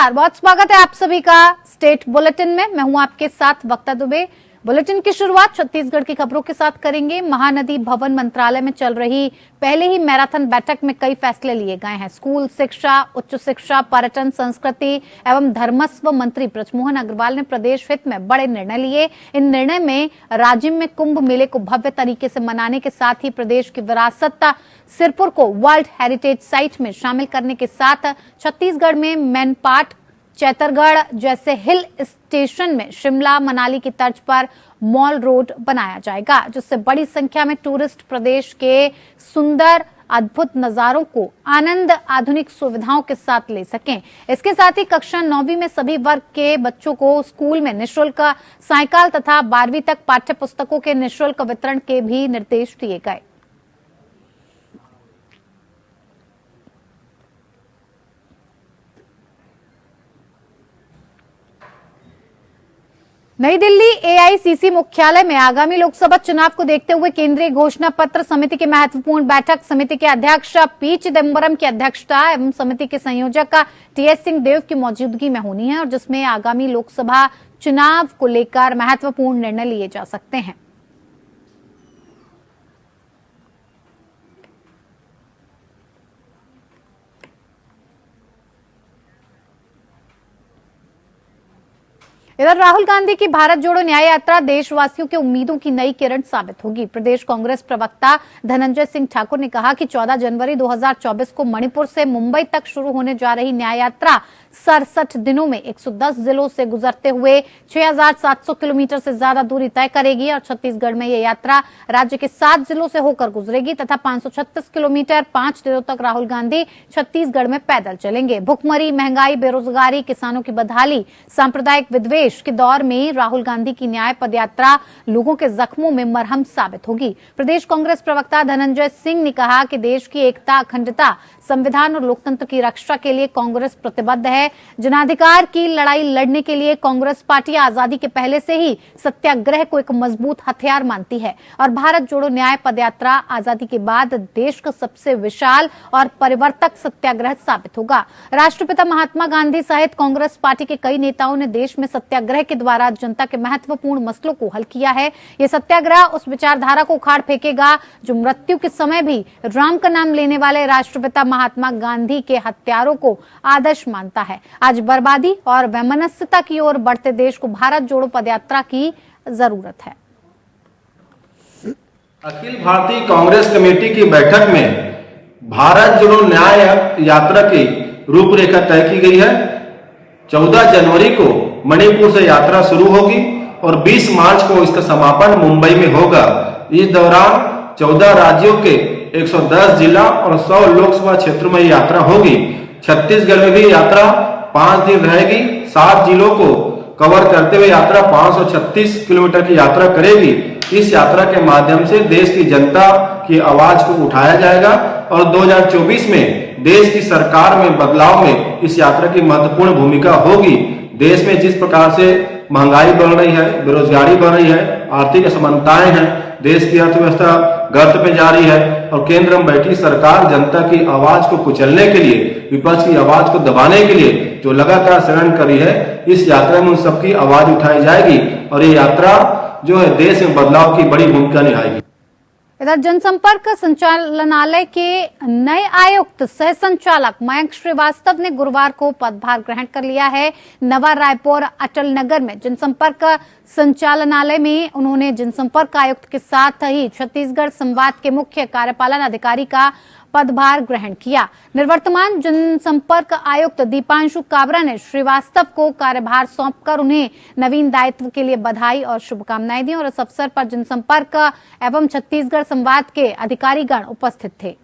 नमस्कार, बहुत स्वागत है आप सभी का स्टेट बुलेटिन में। मैं हूं आपके साथ वक्ता दुबे। बुलेटिन की शुरुआत छत्तीसगढ़ की खबरों के साथ करेंगे। महानदी भवन मंत्रालय में चल रही पहले ही मैराथन बैठक में कई फैसले लिए गए हैं। स्कूल शिक्षा, उच्च शिक्षा, पर्यटन, संस्कृति एवं धर्मस्व मंत्री बृजमोहन अग्रवाल ने प्रदेश हित में बड़े निर्णय लिए। इन निर्णय में राज्य में कुंभ मेले को भव्य तरीके से मनाने के साथ ही प्रदेश की विरासत सिरपुर को वर्ल्ड हेरिटेज साइट में शामिल करने के साथ छत्तीसगढ़ में मैनपाट, चैतरगढ़ जैसे हिल स्टेशन में शिमला मनाली की तर्ज पर मॉल रोड बनाया जाएगा, जिससे बड़ी संख्या में टूरिस्ट प्रदेश के सुंदर अद्भुत नजारों को आनंद आधुनिक सुविधाओं के साथ ले सकें। इसके साथ ही कक्षा 9वीं में सभी वर्ग के बच्चों को स्कूल में निःशुल्क साइकिल तथा 12वीं तक पाठ्य पुस्तकों के निःशुल्क वितरण के भी निर्देश दिए गए। नई दिल्ली एआईसीसी मुख्यालय में आगामी लोकसभा चुनाव को देखते हुए केंद्रीय घोषणा पत्र समिति की महत्वपूर्ण बैठक समिति के अध्यक्ष पी चिदम्बरम की अध्यक्षता एवं समिति के संयोजक टीएस सिंहदेव की मौजूदगी में होनी है और जिसमें आगामी लोकसभा चुनाव को लेकर महत्वपूर्ण निर्णय लिए जा सकते हैं। इधर राहुल गांधी की भारत जोड़ो न्याय यात्रा देशवासियों के उम्मीदों की नई किरण साबित होगी। प्रदेश कांग्रेस प्रवक्ता धनंजय सिंह ठाकुर ने कहा कि 14 जनवरी 2024 को मणिपुर से मुंबई तक शुरू होने जा रही न्याय यात्रा 67 दिनों में 110 जिलों से गुजरते हुए 6,700 किलोमीटर से ज्यादा दूरी तय करेगी और छत्तीसगढ़ में यह यात्रा राज्य के 7 जिलों से होकर गुजरेगी तथा 536 किलोमीटर 5 दिनों तक राहुल गांधी छत्तीसगढ़ में पैदल चलेंगे। भुखमरी, महंगाई, बेरोजगारी, किसानों की बदहाली, सांप्रदायिक विद्वेष के दौर में राहुल गांधी की न्याय पदयात्रा लोगों के जख्मों में मरहम साबित होगी। प्रदेश कांग्रेस प्रवक्ता धनंजय सिंह ने कहा कि देश की एकता, अखंडता, संविधान और लोकतंत्र की रक्षा के लिए कांग्रेस प्रतिबद्ध है। जनाधिकार की लड़ाई लड़ने के लिए कांग्रेस पार्टी आजादी के पहले से ही सत्याग्रह को एक मजबूत हथियार मानती है और भारत जोड़ो न्याय पदयात्रा आजादी के बाद देश का सबसे विशाल और परिवर्तक सत्याग्रह साबित होगा। राष्ट्रपिता महात्मा गांधी सहित कांग्रेस पार्टी के कई नेताओं ने देश में सत्याग्रह के द्वारा जनता के महत्वपूर्ण मसलों को हल किया है। यह सत्याग्रह उस विचारधारा को उखाड़ फेंकेगा जो मृत्यु के समय भी राम का नाम लेने वाले राष्ट्रपिता महात्मा गांधी के हत्यारों को आदर्श मानता है। आज बर्बादी और वैमनस्यता की ओर बढ़ते देश को भारत जोड़ो पदयात्रा की जरूरत है। अखिल भारतीय कांग्रेस कमेटी की बैठक में भारत जोड़ो न्याय यात्रा की रूपरेखा तय की गई है। 14 जनवरी को मणिपुर से यात्रा शुरू होगी और 20 मार्च को इसका समापन मुंबई में होगा। इस दौरान 14 राज्यों के 110 जिला और 100 लोकसभा क्षेत्रों में यात्रा होगी। छत्तीसगढ़ में भी यात्रा 5 दिन रहेगी। 7 जिलों को कवर करते हुए यात्रा 536 किलोमीटर की यात्रा करेगी। इस यात्रा के माध्यम से देश की जनता की आवाज को उठाया जाएगा और 2024 में देश की सरकार में बदलाव में इस यात्रा की महत्वपूर्ण भूमिका होगी। देश में जिस प्रकार से महंगाई बढ़ रही है, बेरोजगारी बढ़ रही है, आर्थिक असमानताएं हैं, देश की अर्थव्यवस्था गर्त पे जा रही है और केंद्र में बैठी सरकार जनता की आवाज को कुचलने के लिए, विपक्ष की आवाज को दबाने के लिए जो लगातार षड्यंत्र कर रही है, इस यात्रा में उन सबकी आवाज उठाई जाएगी और ये यात्रा जो है देश में बदलाव की बड़ी भूमिका निभाएगी। इधर जनसंपर्क संचालनालय के नए आयुक्त सह संचालक मयंक श्रीवास्तव ने गुरुवार को पदभार ग्रहण कर लिया है। नवा रायपुर अटल नगर में जनसंपर्क संचालनालय में उन्होंने जनसंपर्क आयुक्त के साथ ही छत्तीसगढ़ संवाद के मुख्य कार्यपालन अधिकारी का पदभार ग्रहण किया। निवर्तमान जनसंपर्क आयुक्त दीपांशु काबरा ने श्रीवास्तव को कार्यभार सौंपकर उन्हें नवीन दायित्व के लिए बधाई और शुभकामनाएं दी और इस अवसर पर जनसंपर्क एवं छत्तीसगढ़ संवाद के अधिकारीगण उपस्थित थे।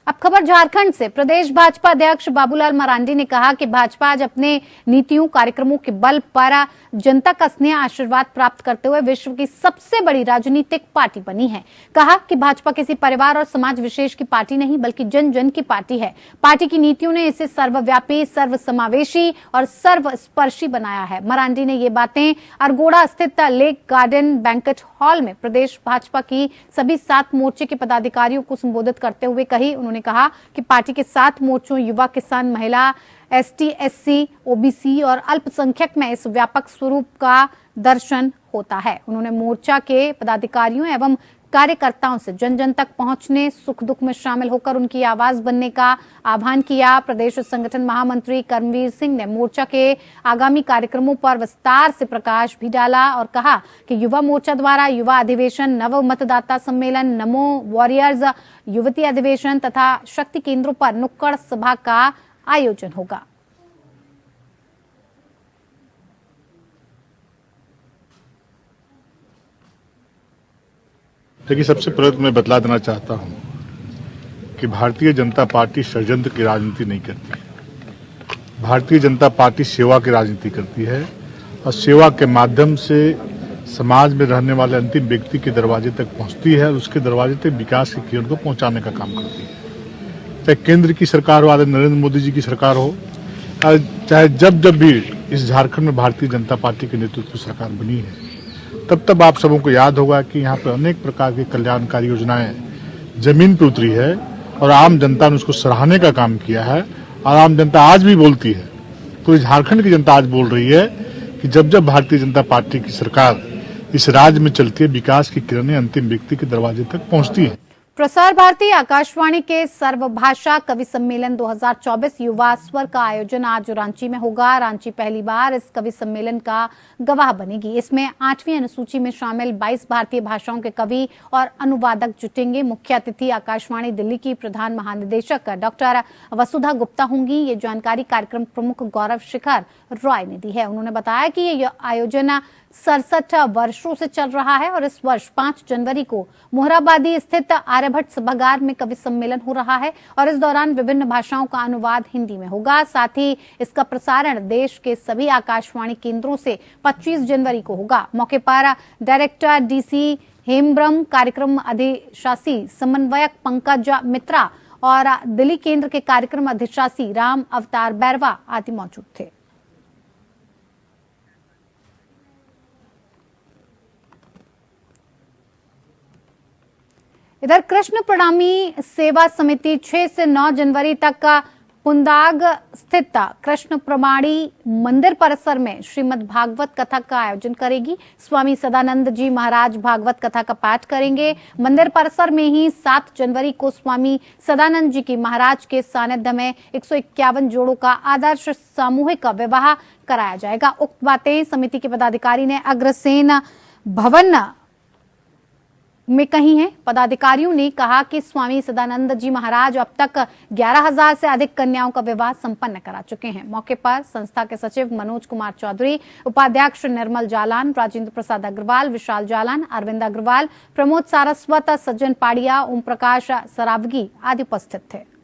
अब खबर झारखंड से। प्रदेश भाजपा अध्यक्ष बाबूलाल मरांडी ने कहा कि भाजपा आज अपने नीतियों कार्यक्रमों के बल पर जनता का स्नेह आशीर्वाद प्राप्त करते हुए विश्व की सबसे बड़ी राजनीतिक पार्टी बनी है। कहा कि भाजपा किसी परिवार और समाज विशेष की पार्टी नहीं बल्कि जन जन की पार्टी है। पार्टी की नीतियों ने इसे सर्वव्यापी, सर्वसमावेशी और सर्वस्पर्शी बनाया है। मरांडी ने ये बातें अरगोड़ा स्थित लेक गार्डन बैंक्वेट हॉल में प्रदेश भाजपा की सभी 7 मोर्चे के पदाधिकारियों को संबोधित करते हुए कही। उन्होंने कहा कि पार्टी के 7 मोर्चों युवा, किसान, महिला, एसटी, एससी, ओबीसी और अल्पसंख्यक में इस व्यापक स्वरूप का दर्शन होता है। उन्होंने मोर्चा के पदाधिकारियों एवं कार्यकर्ताओं से जन जन तक पहुंचने, सुख दुख में शामिल होकर उनकी आवाज बनने का आह्वान किया। प्रदेश संगठन महामंत्री कर्मवीर सिंह ने मोर्चा के आगामी कार्यक्रमों पर विस्तार से प्रकाश भी डाला और कहा कि युवा मोर्चा द्वारा युवा अधिवेशन, नव मतदाता सम्मेलन, नमो वॉरियर्स युवती अधिवेशन तथा शक्ति केंद्रों पर नुक्कड़ सभा का आयोजन होगा। देखिए, सबसे पहले मैं बतला देना चाहता हूं कि भारतीय जनता पार्टी षड्यंत्र की राजनीति नहीं करती। भारतीय जनता पार्टी सेवा की राजनीति करती है और सेवा के माध्यम से समाज में रहने वाले अंतिम व्यक्ति के दरवाजे तक पहुंचती है और उसके दरवाजे तक विकास की किरण को पहुंचाने का काम करती है। चाहे केंद्र की सरकार हो, आदरणीय नरेंद्र मोदी जी की सरकार हो, चाहे जब भी इस झारखंड में भारतीय जनता पार्टी के नेतृत्व की सरकार बनी है, तब आप सबों को याद होगा कि यहाँ पर अनेक प्रकार की कल्याणकारी योजनाएं जमीन पर उतरी है और आम जनता ने उसको सराहने का काम किया है। और आम जनता आज भी बोलती है, पूरी झारखंड की जनता आज बोल रही है कि जब भारतीय जनता पार्टी की सरकार इस राज्य में चलती है, विकास की किरणें अंतिम व्यक्ति के दरवाजे तक पहुंचती है। प्रसार भारती आकाशवाणी के सर्वभाषा कवि सम्मेलन 2024 युवा स्वर का आयोजन आज रांची में होगा। रांची पहली बार इस कवि सम्मेलन का गवाह बनेगी। इसमें 8वीं अनुसूची में शामिल 22 भारतीय भाषाओं के कवि और अनुवादक जुटेंगे। मुख्य अतिथि आकाशवाणी दिल्ली की प्रधान महानिदेशक डॉक्टर वसुधा गुप्ता होंगी। ये जानकारी कार्यक्रम प्रमुख गौरव शिखर रॉय ने दी है। उन्होंने बताया कि ये आयोजन 67 वर्षों से चल रहा है और इस वर्ष 5 जनवरी को मोहराबादी स्थित आर्यभट्ट सभागार में कवि सम्मेलन हो रहा है और इस दौरान विभिन्न भाषाओं का अनुवाद हिंदी में होगा। साथ ही इसका प्रसारण देश के सभी आकाशवाणी केंद्रों से 25 जनवरी को होगा। मौके पर डायरेक्टर डीसी हेमब्रम, कार्यक्रम अधिशासी समन्वयक पंकज मित्रा और दिल्ली केंद्र के कार्यक्रम अधिशासी राम अवतार बैरवा आदि मौजूद थे। इधर कृष्ण प्रणामी सेवा समिति 6 से 9 जनवरी तक पुंदाग स्थित कृष्ण प्रमाणी मंदिर परिसर में श्रीमद् भागवत कथा का आयोजन करेगी। स्वामी सदानंद जी महाराज भागवत कथा का पाठ करेंगे। मंदिर परिसर में ही 7 जनवरी को स्वामी सदानंद जी की महाराज के सानिध्य में 151 जोड़ों का आदर्श सामूहिक विवाह कराया जाएगा। उक्त बातें समिति के पदाधिकारी ने अग्रसेन भवन में कही हैं। पदाधिकारियों ने कहा कि स्वामी सदानंद जी महाराज अब तक 11,000 से अधिक कन्याओं का विवाह संपन्न करा चुके हैं। मौके पर संस्था के सचिव मनोज कुमार चौधरी, उपाध्यक्ष निर्मल जालान, राजेंद्र प्रसाद अग्रवाल, विशाल जालान, अरविंद अग्रवाल, प्रमोद सारस्वत, सज्जन पाड़िया, ओम प्रकाश सरावगी आदि उपस्थित थे।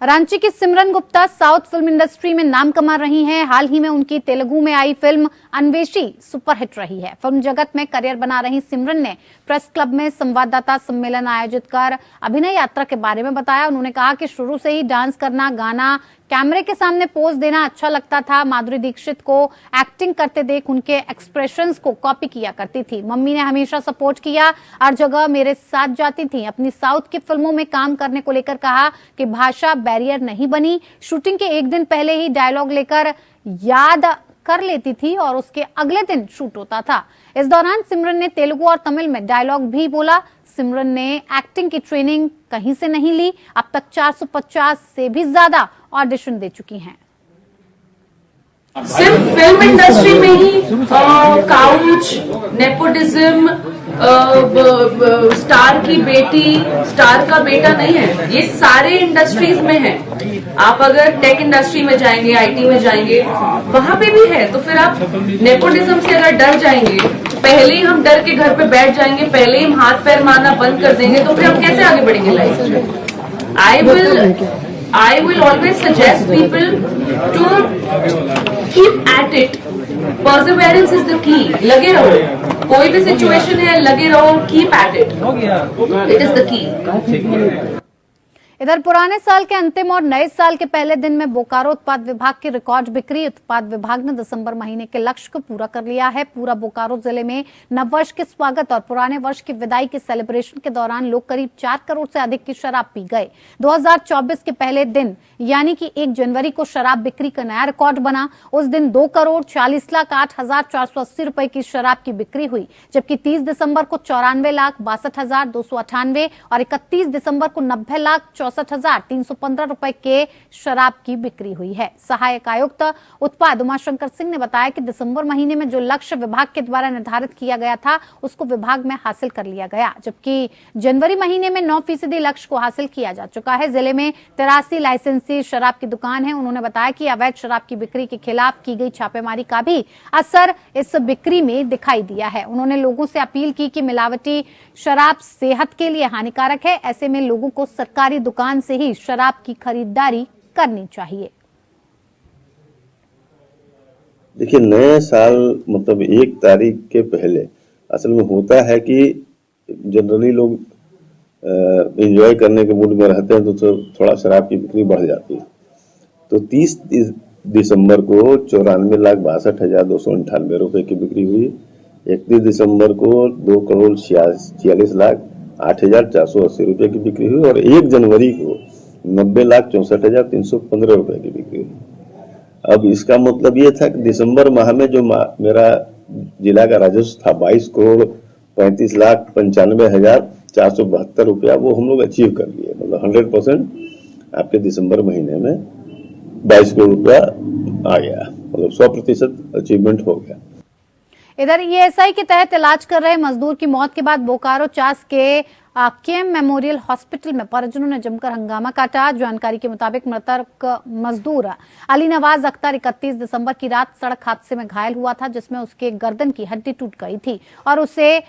रांची की सिमरन गुप्ता साउथ फिल्म इंडस्ट्री में नाम कमा रही हैं। हाल ही में उनकी तेलुगु में आई फिल्म अन्वेषी सुपरहिट रही है। फिल्म जगत में करियर बना रही सिमरन ने प्रेस क्लब में संवाददाता सम्मेलन आयोजित कर अभिनय यात्रा के बारे में बताया। उन्होंने कहा कि शुरू से ही डांस करना, गाना, कैमरे के सामने पोज देना अच्छा लगता था। माधुरी दीक्षित को एक्टिंग करते देख उनके एक्सप्रेशंस को कॉपी किया करती थी। मम्मी ने हमेशा सपोर्ट किया, हर जगह मेरे साथ जाती थी। अपनी साउथ की फिल्मों में काम करने को लेकर कहा कि भाषा बैरियर नहीं बनी। शूटिंग के एक दिन पहले ही डायलॉग लेकर याद कर लेती थी और उसके अगले दिन शूट होता था। इस दौरान सिमरन ने तेलुगु और तमिल में डायलॉग भी बोला। सिमरन ने एक्टिंग की ट्रेनिंग कहीं से नहीं ली। अब तक 450 से भी ज्यादा ऑडिशन दे चुकी हैं। सिर्फ फिल्म इंडस्ट्री में ही काउच, नेपोटिज्म, स्टार की बेटी, स्टार का बेटा नहीं है, ये सारे इंडस्ट्रीज में है। आप अगर टेक इंडस्ट्री में जाएंगे, आईटी में जाएंगे, वहां पे भी है। तो फिर आप नेपोटिज्म से अगर डर जाएंगे, पहले ही हम डर के घर पे बैठ जाएंगे, पहले ही हम हाथ पैर मारना बंद कर देंगे, तो फिर हम कैसे आगे बढ़ेंगे लाइफ में? I will always suggest people to keep at it. Perseverance is the key. लगे रहो, कोई भी सिचुएशन है, लगे रहो, keep at it. It is the key. इधर पुराने साल के अंतिम और नए साल के पहले दिन में बोकारो उत्पाद विभाग की रिकॉर्ड बिक्री। उत्पाद विभाग ने दिसंबर महीने के लक्ष्य को पूरा कर लिया है। पूरा बोकारो जिले में नववर्ष के स्वागत और पुराने वर्ष की विदाई के सेलिब्रेशन के दौरान लोग करीब 4 करोड़ से अधिक की शराब पी गए। 2024 के पहले दिन यानी कि 1 जनवरी को शराब बिक्री का नया रिकॉर्ड बना। उस दिन 2,40,08,480 रुपए की शराब की बिक्री हुई, जबकि 30 दिसंबर को 94,62,298 और 31 दिसंबर को 90,64,315 रुपए के शराब की बिक्री हुई है। सहायक आयुक्त उत्पाद उमाशंकर सिंह ने बताया कि दिसंबर महीने में जो लक्ष्य विभाग के द्वारा निर्धारित किया गया था उसको विभाग में हासिल कर लिया गया, जबकि जनवरी महीने में 9% लक्ष्य को हासिल किया जा चुका है। जिले में 83 लाइसेंसी शराब की दुकान है। उन्होंने बताया कि अवैध शराब की बिक्री के खिलाफ की गई छापेमारी का भी असर इस बिक्री में दिखाई दिया है। उन्होंने लोगों से अपील की कि मिलावटी शराब सेहत के लिए हानिकारक है, ऐसे में लोगों को सरकारी दुकान से ही शराब की खरीदारी करनी चाहिए। देखिए, नए साल मतलब 1 तारीख के पहले असल में होता है कि जनरली लोग एंजॉय करने के मूड में रहते हैं, तो थोड़ा शराब की बिक्री बढ़ जाती है। तो 30 दिसंबर को 94,62,298 रुपए की बिक्री हुई। 31 दिसंबर को 2,46,08,480 रुपए की बिक्री हुई और 1 जनवरी को 90,64,315 रुपए की बिक्री हुई। अब इसका मतलब ये था कि दिसंबर माह में जो मेरा जिला का राजस्व था 22 करोड़ 35,95,472 रुपया, वो हम लोग अचीव कर लिए। मतलब 100% आपके दिसंबर महीने में 22 करोड़ रुपया आ गया, मतलब 100% अचीवमेंट हो गया। इधर ईएसआई के तहत इलाज कर रहे मजदूर की मौत के बाद बोकारो चास के केएम मेमोरियल हॉस्पिटल में परिजनों ने जमकर हंगामा काटा। जानकारी के मुताबिक मृतक मजदूर अली नवाज अख्तर 31 दिसंबर की रात सड़क हादसे में घायल हुआ था, जिसमें उसके गर्दन की हड्डी टूट गई थी और उसे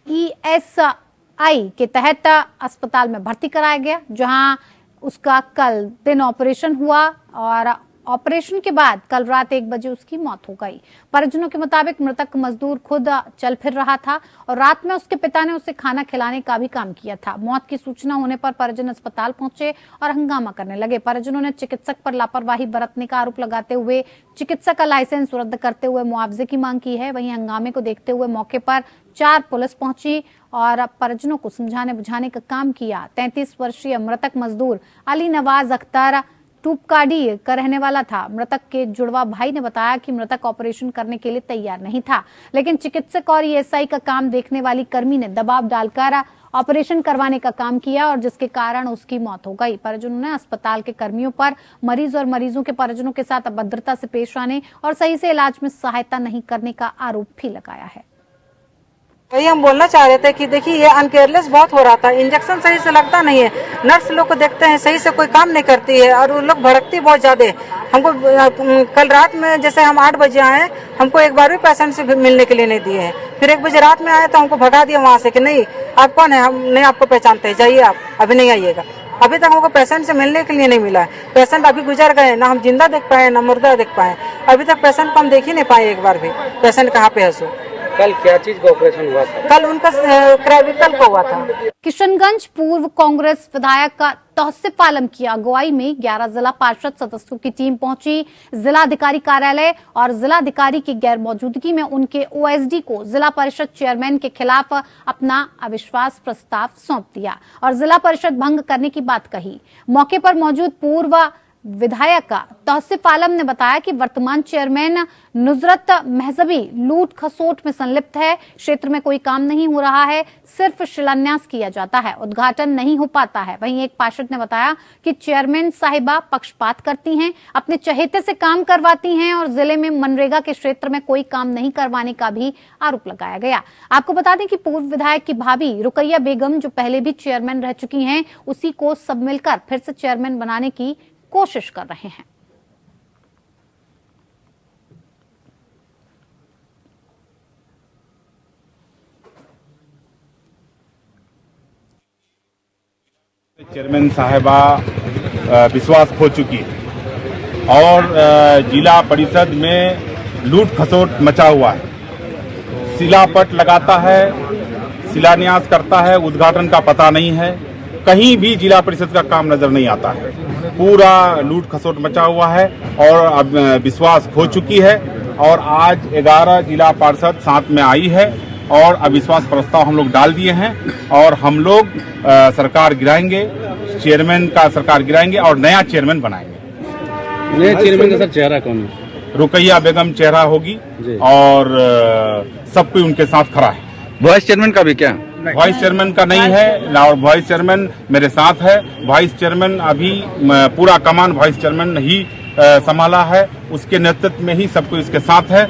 ईएसआई के तहत अस्पताल में भर्ती कराया गया, जहां उसका कल दिन ऑपरेशन हुआ और ऑपरेशन के बाद कल रात 1 बजे उसकी मौत हो गई। परिजनों के मुताबिक मृतक मजदूर खुद चल फिर रहा था और रात में उसके पिता ने उसे खाना खिलाने का भी काम किया था। मौत की सूचना होने पर परिजन अस्पताल पहुंचे और हंगामा करने लगे। परिजनों ने चिकित्सक पर लापरवाही बरतने का आरोप लगाते हुए चिकित्सक का लाइसेंस रद्द करते हुए मुआवजे की मांग की है। वहीं हंगामे को देखते हुए मौके पर 4 पुलिस पहुंची और परिजनों को समझाने बुझाने का काम किया। 33 वर्षीय मृतक मजदूर अली नवाज अख्तर टूपकाडी का रहने वाला था। मृतक के जुड़वा भाई ने बताया कि मृतक ऑपरेशन करने के लिए तैयार नहीं था, लेकिन चिकित्सक और ईएसआई का काम देखने वाली कर्मी ने दबाव डालकर ऑपरेशन करवाने का काम किया और जिसके कारण उसकी मौत हो गई। परिजनों ने अस्पताल के कर्मियों पर मरीज और मरीजों के परिजनों के साथ अभद्रता से पेश आने और सही से इलाज में सहायता नहीं करने का आरोप भी लगाया है। वही हम बोलना चाह रहे थे कि देखिए ये अनकेयरलेस बहुत हो रहा था। इंजेक्शन सही से लगता नहीं है, नर्स लोग को देखते हैं सही से कोई काम नहीं करती है और वो लोग भड़कती बहुत ज्यादा। हमको कल रात में जैसे हम 8 बजे आए, हमको एक बार भी पेशेंट से मिलने के लिए नहीं दिए हैं। फिर 1 बजे रात में आए तो हमको भगा दिया वहाँ से कि नहीं आप कौन है, हम नहीं आपको पहचानते, जाइए आप अभी नहीं आइएगा। अभी तक हमको पेशेंट से मिलने के लिए नहीं मिला है। पेशेंट अभी गुजर गए, ना हम जिंदा देख पाए ना मुर्दा देख पाए। अभी तक पेशेंट को हम देख ही नहीं पाए एक बार भी, पेशेंट कहाँ पे है सो। कल क्या चीज का ऑपरेशन हुआ था? कल उनका क्रेविकल का हुआ था। किशनगंज पूर्व कांग्रेस विधायक का तौसीफ आलम की अगुवाई में 11 जिला पार्षद सदस्यों की टीम पहुंची जिलाधिकारी कार्यालय और जिलाधिकारी की गैर मौजूदगी में उनके ओएसडी को जिला परिषद चेयरमैन के खिलाफ अपना अविश्वास प्रस्ताव सौंप दिया और जिला परिषद भंग करने की बात कही। मौके पर मौजूद पूर्व विधायक तौसीफ आलम ने बताया कि वर्तमान चेयरमैन नुजरत महजबी लूट खसोट में संलिप्त है। क्षेत्र में कोई काम नहीं हो रहा है, सिर्फ शिलान्यास किया जाता है, उद्घाटन नहीं हो पाता है। वहीं एक पार्षद ने बताया कि चेयरमैन साहिबा पक्षपात करती हैं, अपने चहेते से काम करवाती हैं और जिले में मनरेगा के क्षेत्र में कोई काम नहीं करवाने का भी आरोप लगाया गया। आपको बता दें कि पूर्व विधायक की भाभी रुकैया बेगम, जो पहले भी चेयरमैन रह चुकी हैं, उसी को सब मिलकर फिर से चेयरमैन बनाने की कोशिश कर रहे हैं। चेयरमैन साहिबा विश्वास खो चुकी है और जिला परिषद में लूट खसोट मचा हुआ है। शिलापट लगाता है, शिलान्यास करता है, उद्घाटन का पता नहीं है, कहीं भी जिला परिषद का काम नजर नहीं आता है। पूरा लूट खसोट मचा हुआ है और अब विश्वास खो चुकी है और आज 11 जिला पार्षद साथ में आई है और अविश्वास प्रस्ताव हम लोग डाल दिए हैं और हम लोग सरकार गिराएंगे, चेयरमैन का सरकार गिराएंगे और नया चेयरमैन बनाएंगे। नया चेयरमैन का सर चेहरा कौन है? रुकैया बेगम चेहरा होगी और सब कोई उनके साथ खड़ा है। वाइस चेयरमैन का भी क्या? वाइस चेयरमैन का नहीं है और वाइस चेयरमैन मेरे साथ है। वाइस चेयरमैन अभी पूरा कमान वाइस चेयरमैन ही संभाला है, उसके नेतृत्व में ही सब कोई इसके साथ है।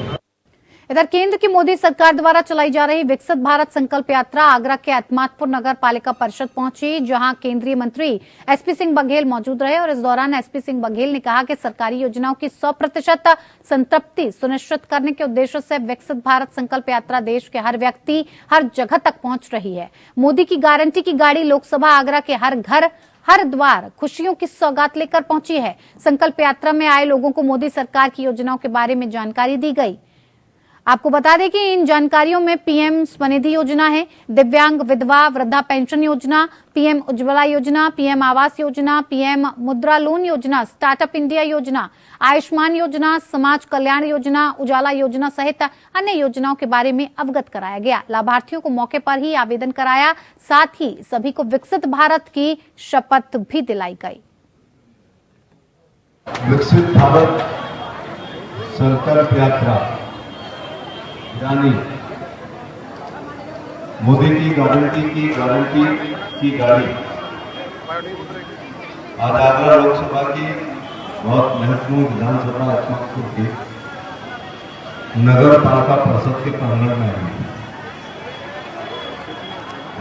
इधर केंद्र की मोदी सरकार द्वारा चलाई जा रही विकसित भारत संकल्प यात्रा आगरा के एतमादपुर नगर पालिका परिषद पहुंची, जहां केंद्रीय मंत्री एसपी सिंह बघेल मौजूद रहे और इस दौरान एसपी सिंह बघेल ने कहा कि सरकारी योजनाओं की 100% संतृप्ति सुनिश्चित करने के उद्देश्य से विकसित भारत संकल्प यात्रा देश के हर व्यक्ति हर जगह तक पहुंच रही है। मोदी की गारंटी की गाड़ी लोकसभा आगरा के हर घर हर द्वार खुशियों की सौगात लेकर पहुंची है। संकल्प यात्रा में आए लोगों को मोदी सरकार की योजनाओं के बारे में जानकारी दी गई। आपको बता दें कि इन जानकारियों में पीएम स्वनिधि योजना है, दिव्यांग विधवा वृद्धा पेंशन योजना, पीएम उज्ज्वला योजना, पीएम आवास योजना, पीएम मुद्रा लोन योजना, स्टार्टअप इंडिया योजना, आयुष्मान योजना, समाज कल्याण योजना, उजाला योजना सहित अन्य योजनाओं के बारे में अवगत कराया गया। लाभार्थियों को मौके पर ही आवेदन कराया, साथ ही सभी को विकसित भारत की शपथ भी दिलाई गई। विकसित भारत संकल्प यात्रा यानी मोदी की गारंटी की गाड़ी आज आगरा लोकसभा की बहुत महत्वपूर्ण विधानसभा एतमादपुर की नगर पालिका परिषद के प्रांगण में है।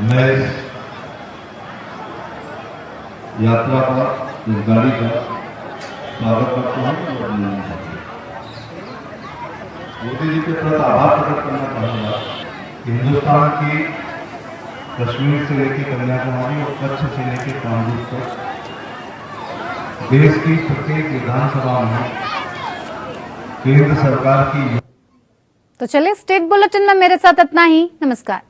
मैं इस यात्रा का, इस गाड़ी का स्वागत करता हूँ और अभिनंदन करता हूँ। मोदी जी के प्रति आभार प्रकट करना चाहूँगा। हिंदुस्तान की कश्मीर से लेकर कन्याकुमारी और कच्छ से लेकर कानपुर तक देश की प्रत्येक विधानसभा में केंद्र सरकार की। तो चलिए, स्टेट बुलेटिन में मेरे साथ इतना ही। नमस्कार।